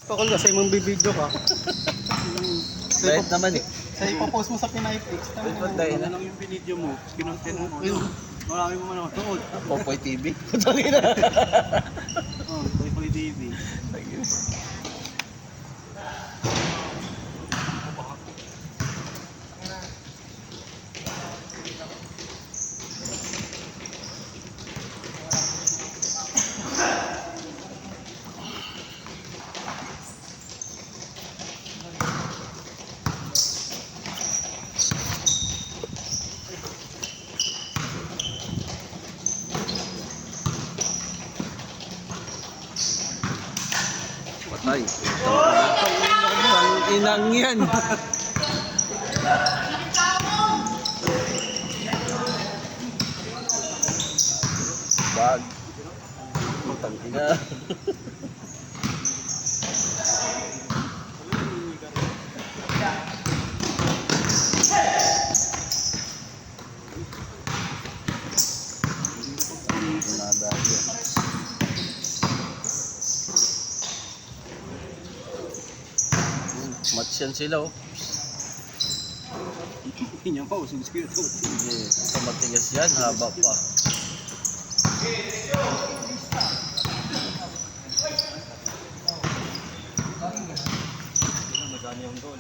Pakul kasi mong bibidyo ka. Bayad naman eh. Sa ipopost mo sa Pinayflix. Ito tayo na. Ano lang yung binidyo mo? Kinontent mo. Ayun. Marami mo man ako. Popoy TV. Putangin na. Oh, Popoy TV. Patay. Ang inang yan. Bag. Putang ina. Nada yan. Match yan sila oh. Hindi niya pa usong spirito. Hindi. Matigas yan. Haba pa. Nagano yung goal.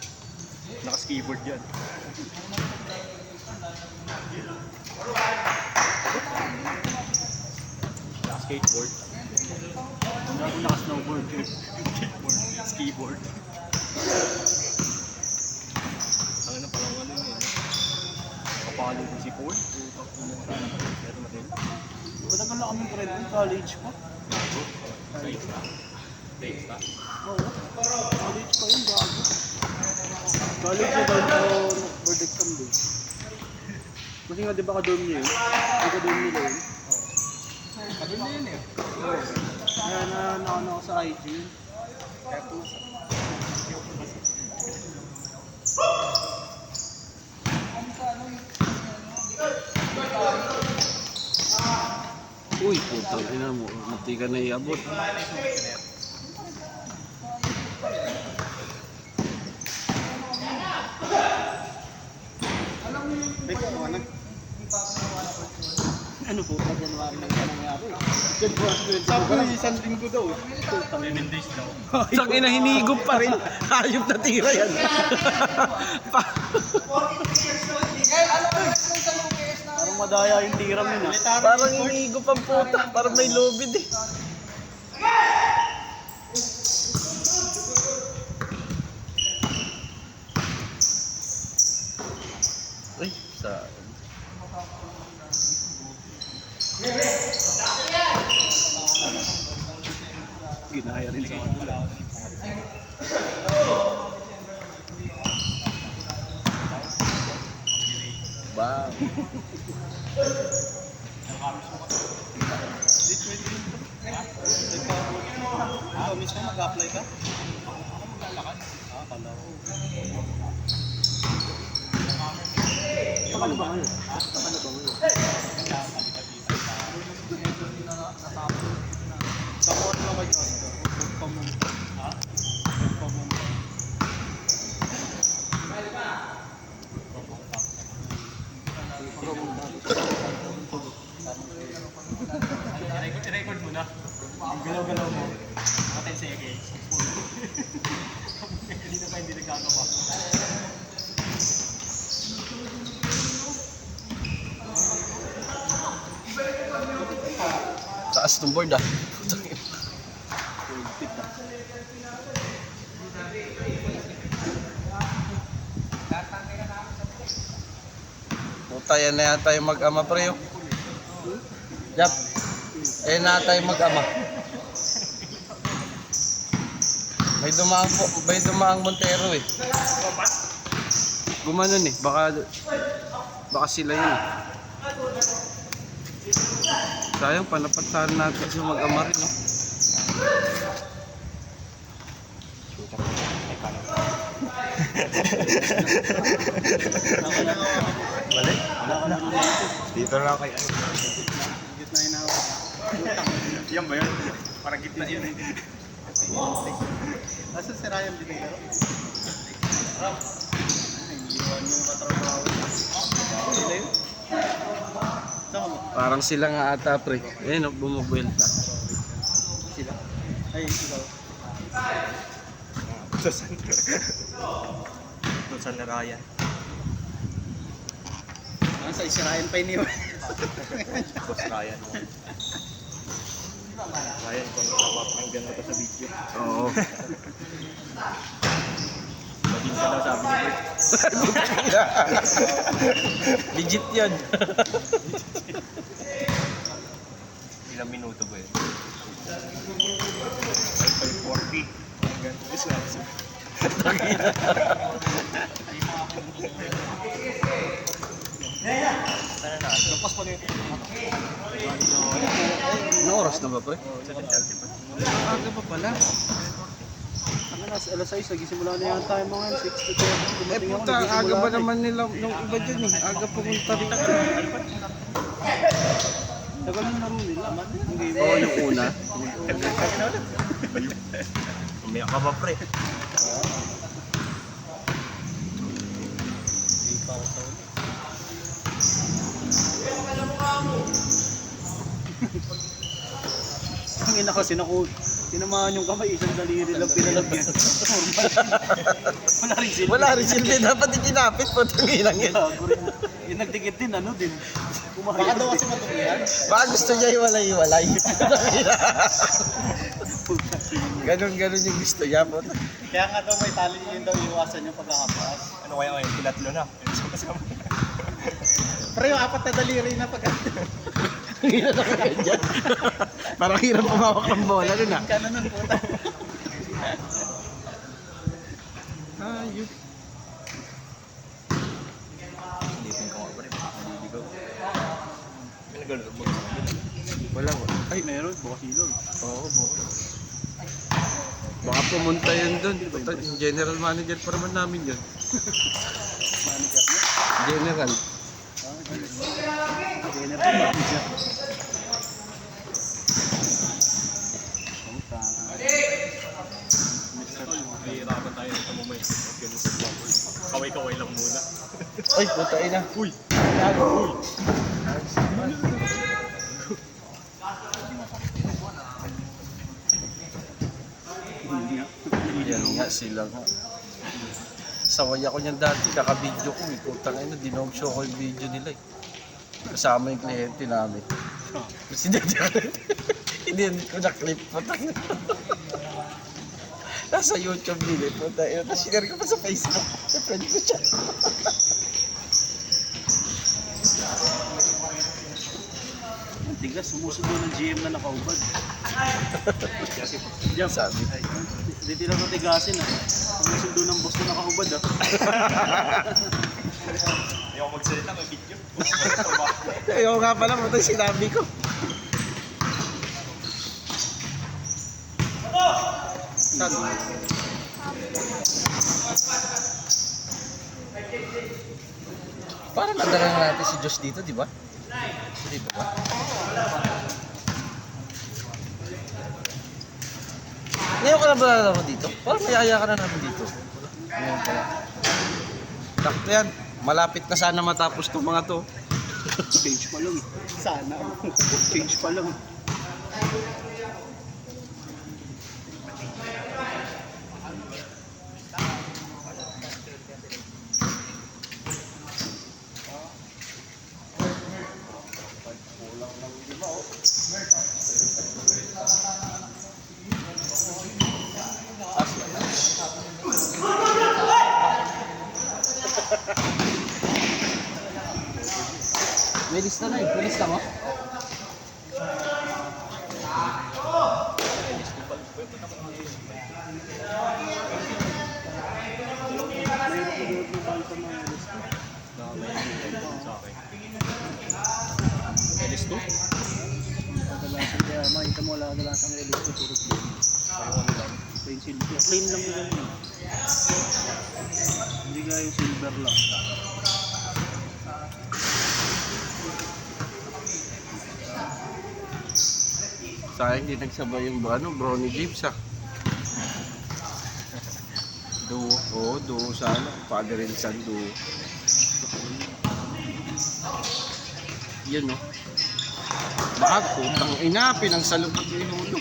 Naka-keyboard yan. Naka-skateboard. Naka-snowboard. Skateboard. Ang ano palang ano yun. Kapalo ko si Paul. Pero natin. Matagal na kami friend ng college pa. Oo. College pa yun, bago. College na doon board exam din. Kasi nga di ba ka-dorm niya yun? Di ka-dorm nila yun? Ka-dorm niya yun eh. Oo. Kaya na ako sa IG yun. Kaya po sa... Uy, putang ina mo. Mati ka na iabot. Ano po? January na yung nangyari. Sabi ko isang linggo daw. 7 days daw. Sang ina, hinigop pa rin. Hayop na tira yan. Parang madaya yung tiram yun ah. Parang hinigop ang puta. Parang may lubid eh. Ay, sa... Ginaya rin sa kanila. Wow. Ikaw mismo mag-apply ka? Pala ko. Paano ba ngayon? Paano ba ngayon? Sa court na kayo. Work from home. Ha? Work from home. I-record mo na. Yung galaw-galaw mo. Mga 10 seconds. Dito pa hindi nagkakapa. Taas ng board ah. Puta, yan na yata yung mag-ama pre. Yap. Yan na tayo mag-ama. May dumaang Montero eh. Gumanon eh. Baka sila yun eh. Sayang, panapatahan natin sa mag-ama rin. No? Balik? Dito lang kay ano. Gitna yun ako. Yan ba yun? Parang gitna yun eh. Ryan dito yun. Iniwan yung katrabaho. Sila yun? Saan mo? Parang sila nga ata pre. Ayun, bumubuelta. Sila? Ay, ikaw. Tusan na Ryan. Ano sa Ryan pa iniwan? Boss Ryan. Ryan, kung napapakinggan mo to sa video. Oo. Maging ka daw sabi ni Bert. Legit yun. Ilang minuto ba yun? 5:40. Hanggang 2 Sana na. Tapos pa nito. Anong oras na ba pre? Aga pa pala. Ano na, alas 6, nagisimula na yung time mo ngayon, 6 to 10. Eh puta, aga ba naman nila nung iba dyan eh. Aga pumunta rin. Tagal na laro nila. Ang game. Oo, yung una. Umiyak ka ba pre? Ang ina kasi tinamaan yung kamay, isang daliri lang pinalagyan. Wala rin sila. Wala rin silbi. Dapat ikinapit po. Tangilang yun. Gago rin. Yung nagdikit din, ano din. Baka daw kasi matuloyan. Baka gusto niya iwalay-iwalay. Ganon yung gusto niya po. Kaya nga daw may tali yun daw iwasan yung pagkakapaas. Ano kaya ngayon? Tilatlo na. Sama-sama. Pero yung apat na daliri na pag Hirap na kaya dyan. Parang hirap pumawak ng bola dun ah. ka na nun, puta. Ayun. Silipin ko nga pre. Naliligaw. May naglalaro ba? Wala ko. Ay, meron. Bukas ilog. Oo, baka pumunta yun dun. Yung general manager pa naman namin yun. Manager niya. General. General manager. Mahirapan tayo sa mamaya. Ganun sa bubble. Kaway-kaway lang muna. Ay, puta ina. Uy! Yan nga sila nga. Saway ako niyan dati, kaka-video ko. Putang ina, dinog show ko yung video nila eh. Kasama yung kliyente namin. Kasi hindi ko na-clip. Putang ina. Nasa YouTube nila eh. Putang ina. Tapos share ko pa sa Facebook. Sa friend ko siya. Ang tigas, sumusundo ng GM na nakaubad. Diyan, Sabi. Hindi lang natigasin ah. Sumusundo ng boss na nakaubad ah. Ayaw ko magsalita, may video. Ayaw nga pala mo ito sinabi ko. Saan? Parang nadala na natin si Josh dito, di ba? Dito ba? Ngayon ka na ba lalaro dito? Parang mayaya ka na namin dito. Ngayon pala. Sakto yan. Malapit na sana matapos itong mga to. Change pa lang eh. Sana. Change pa lang. May lista na eh. May lista mo? Elis to? Kadalasan kaya makita mo wala kadalasang elis ko puro plain. Ayaw ano lang. Plain silver. Plain lang yun eh. Hindi kaya yung silver lang. Sayang hindi nagsabay yung brownie James ah. Duo. Oo, duo sana. Father and son duo. Yun no. Bakit putang ina, pinangsalubot ni Lolo.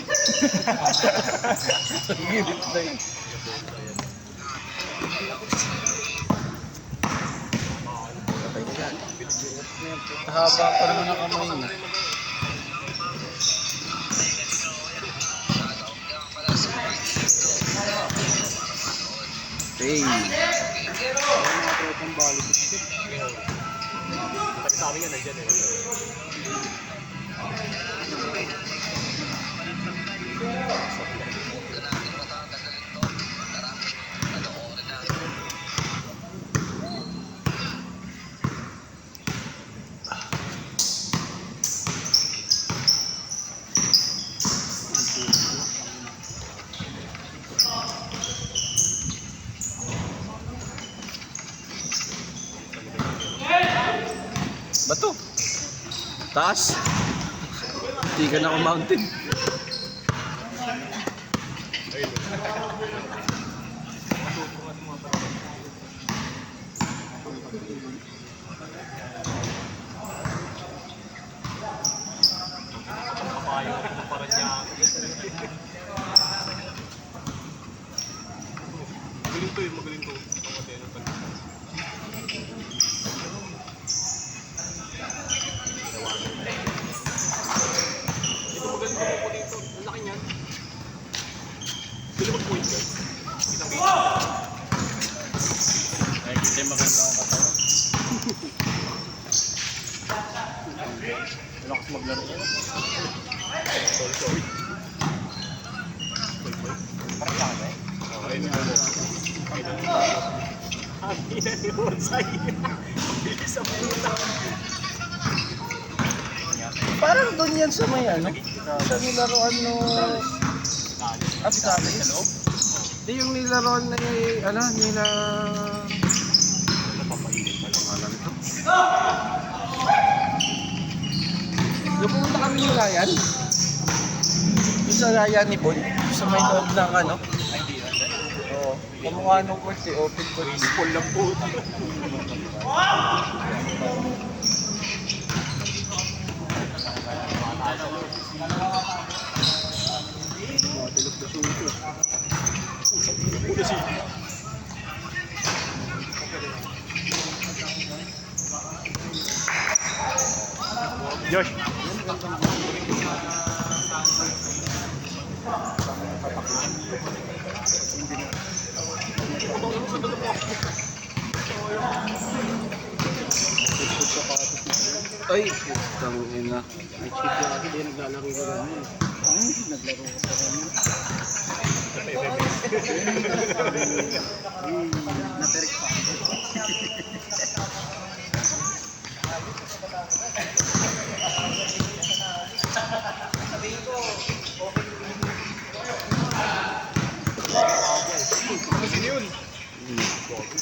Sa gilid na yun. Patay ka yan. Haba pa naman ang kamay niya. Hey. Mga tropang balik. Sa amin yan, nandiyan eh. Bato. Taas. Hindi ka na mountain. Magaling to eh, magaling to. Ito magaling to, magaling to. Ang laki niyan. Pwede mag-point ka. Ay, hindi maganda ang katawan. Lakas maglaro yan. Sorry. Parang laki ba eh? Okay, Happy na ni Bonsai. Bilis ang puta. Parang doon yan sa may ano? Sa nilaruan no... Abitalis. Sa loob? Hindi yung nilaruan na ano, nila... Napapainit pa lang. Alam ito. Yung pumunta kami yung Ryan. Yung sa Ryan ni Boy. Sa may loob ng ano. Oo. Kamukha nung court eh. Open court. Baseball lang po. Matilog na shoot. Una si... Josh! Ay, putang ina. May chip yan. Hindi naglalaro ka ganyan. Naglaro ka pa ganyan. Naterik pa. Sino yun?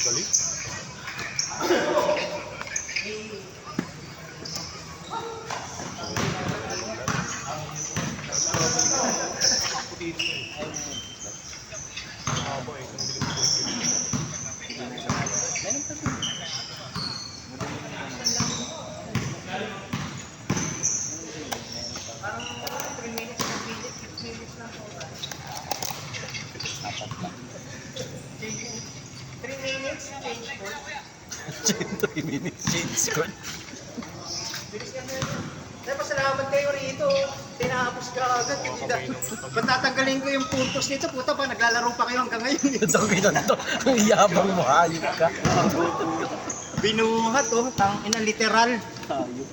Galing. Change court. Ay, pasalamat kayo rito. Tinapos ka agad. Ba't tatanggalin ko yung puntos nito? Puta pa, naglalaro pa kayo hanggang ngayon. Ito ginanto. Ang yabang mo, hayop ka. Binuhat, oh. Tang ina, literal. Tayo.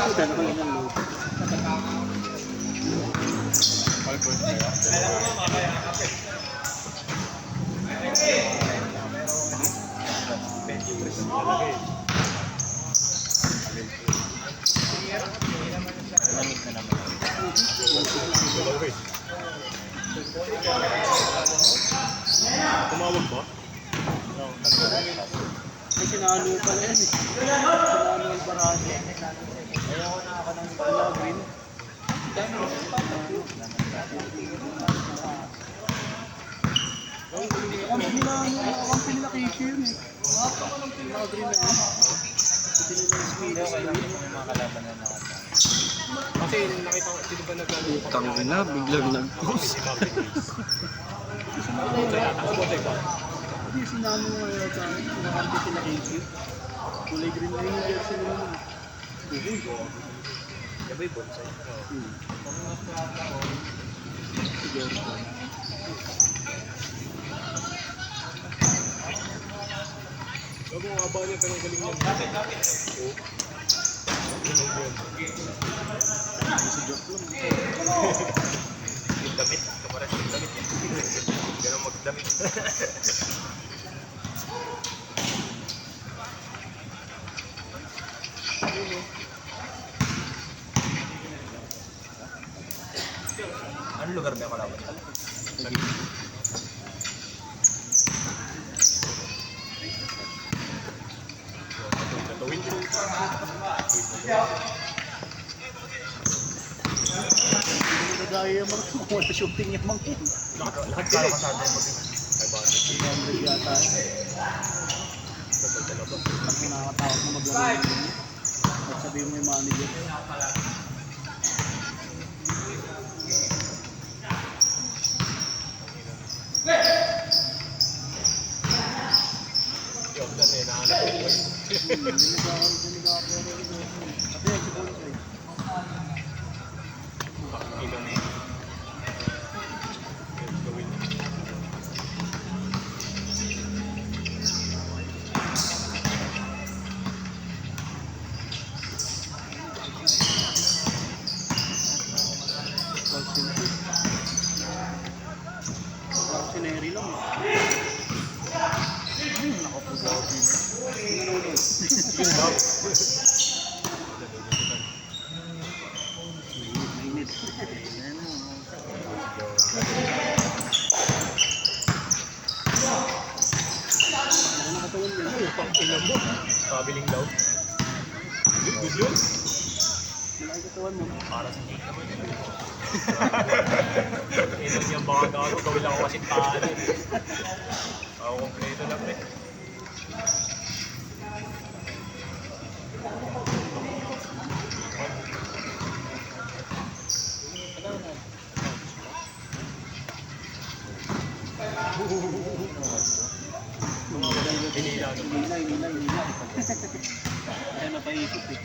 Puta na kayo ng load. Tumawag ba? Ay, sinalo pala yan eh. Sinalo ang parado. Ayaw na ako ng green. Dami na sa pato. Ang pinaka-issue yun eh. Pinaka-green na yun. Hindi nila yung speed. Kasi nakita ko, sino ba naglalaro pa? Utang ina, biglang nag-post. Si Marvin Hayes. Botay ba? Hindi, sinalo nga yun sa akin. Pinakampi pinaka-issue. Kulay green na yung jersey nila nun. Yan ba yung bonsai? Bago nga ba niya, pero galing niya. Oo. Yung damit, kamaras yung damit. Ganun magdamit. Ano lugar ba yung kalaban? Tatawin ko. Hindi na dahil yung mga wala shooting yung mga yun. Lahat kaya kasada yung mag-500. Hindi yata. Pag nakakatawag na maglaro yun. At sabihin mo yung manager. Yung na nahanap ko. Hindi na pero ito. At yan, si Bonsai. Ilan eh. Gawin. Sineri lang eh. Ako po daw. Nanonood. Mainit. Ano na katawan yan? Pang ilan mo. Pabiling daw. Good yun. Malaki katawan mo. Para sa Jake naman yun. Ilan yung baka gago, gawin lang ako kasing tahan. Ako kompleto lang eh. Hinila. Kaya napaikot eh.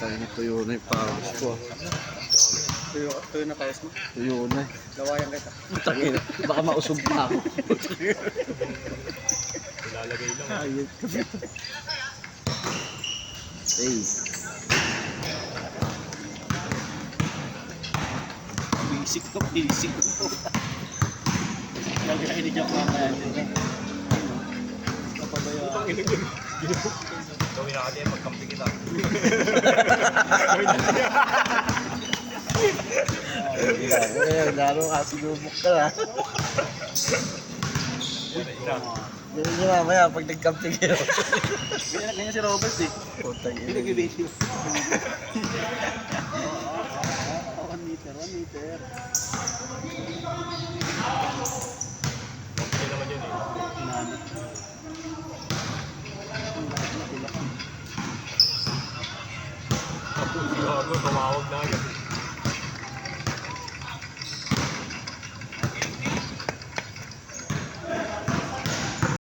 Tayo na tuyo na yung pawis ko. Tuyo na payas mo. Tuyo na. Gawayan kita. Tangina, baka mausog pa ako. Ilalagay lang. Ayun. Hey. Basic ko. Gagawin ni Jack mamaya. Kapabayaan. Gawin na natin magkampi kita. Lalo ka, sinubok ka na. Ganun nyo mamaya pag nagkampi kayo. Ganyan si Robert eh. Putang ina. Pinag-video. 1 meter. Hindi naman yun eh. Nani. Gago, tumawag na agad.